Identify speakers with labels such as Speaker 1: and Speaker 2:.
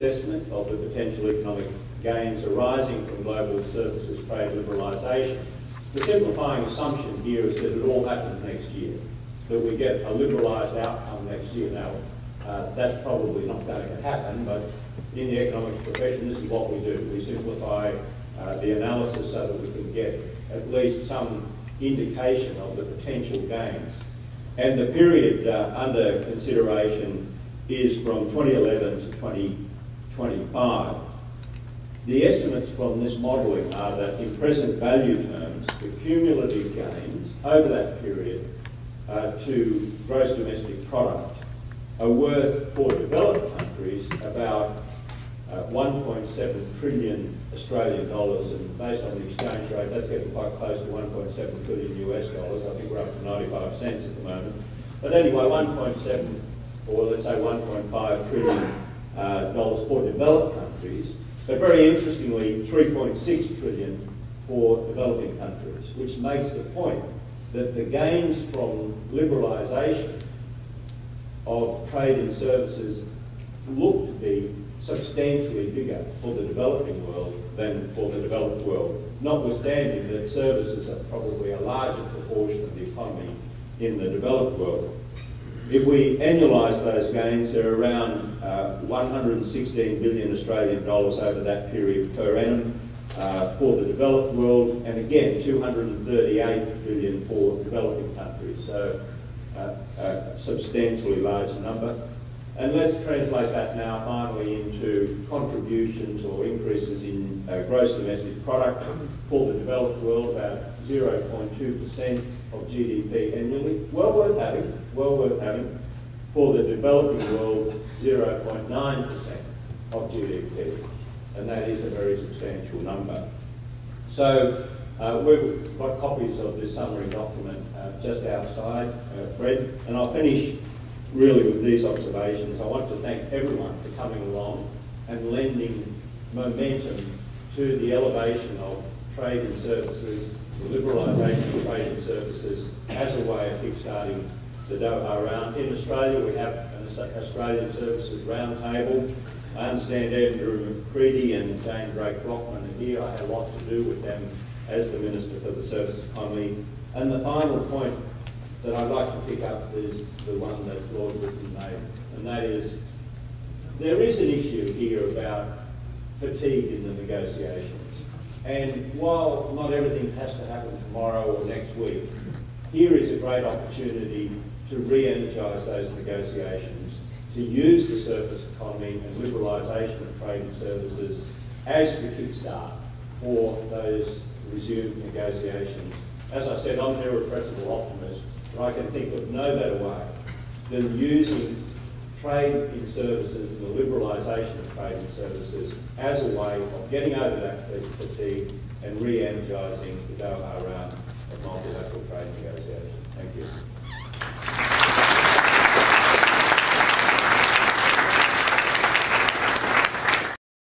Speaker 1: assessment of the potential economic gains arising from global services trade liberalisation. The simplifying assumption here is that it all happens next year, that we get a liberalised outcome next year. Now, that's probably not going to happen, but in the economics profession, this is what we do. We simplify the analysis so that we can get at least some indication of the potential gains. And the period under consideration is from 2011 to 2025. The estimates from this modelling are that in present value terms, the cumulative gains over that period to gross domestic product are worth, for developed countries, about 1.7 trillion Australian dollars, and based on the exchange rate, that's getting quite close to 1.7 trillion US dollars. I think we're up to 95 cents at the moment. But anyway, 1.7, or let's say 1.5 trillion dollars for developed countries, but very interestingly, 3.6 trillion for developing countries, which makes the point that the gains from liberalisation of trade and services look to be substantially bigger for the developing world than for the developed world, notwithstanding that services are probably a larger proportion of the economy in the developed world. If we annualise those gains, they're around 116 billion Australian dollars over that period per annum for the developed world, and again 238 billion for developing countries, so a substantially large number. And let's translate that now finally into contributions or increases in gross domestic product for the developed world, about 0.2% of GDP annually. Well worth having, well worth having. For the developing world, 0.9% of GDP, and that is a very substantial number. So we've got copies of this summary document just outside, Fred, and I'll finish really with these observations. I want to thank everyone for coming along and lending momentum to the elevation of trade and services, the liberalisation of trade and services as a way of kickstarting the Doha round. In Australia, we have an Australian Services Roundtable. I understand Andrew McCready and Jane Drake-Brockman are here. I had a lot to do with them as the Minister for the Service Economy. And the final point that I'd like to pick up is the one that Lord Brittan made, and that is there is an issue here about fatigue in the negotiations. And while not everything has to happen tomorrow or next week, here is a great opportunity to re-energise those negotiations, to use the surface economy and liberalisation of trade and services as the kickstart for those resumed negotiations. As I said, I'm an irrepressible optimist, but I can think of no better way than using trade in services and the liberalisation of trade in services as a way of getting over that fatigue and re-energising the Doha round of multilateral trade negotiations. Thank you.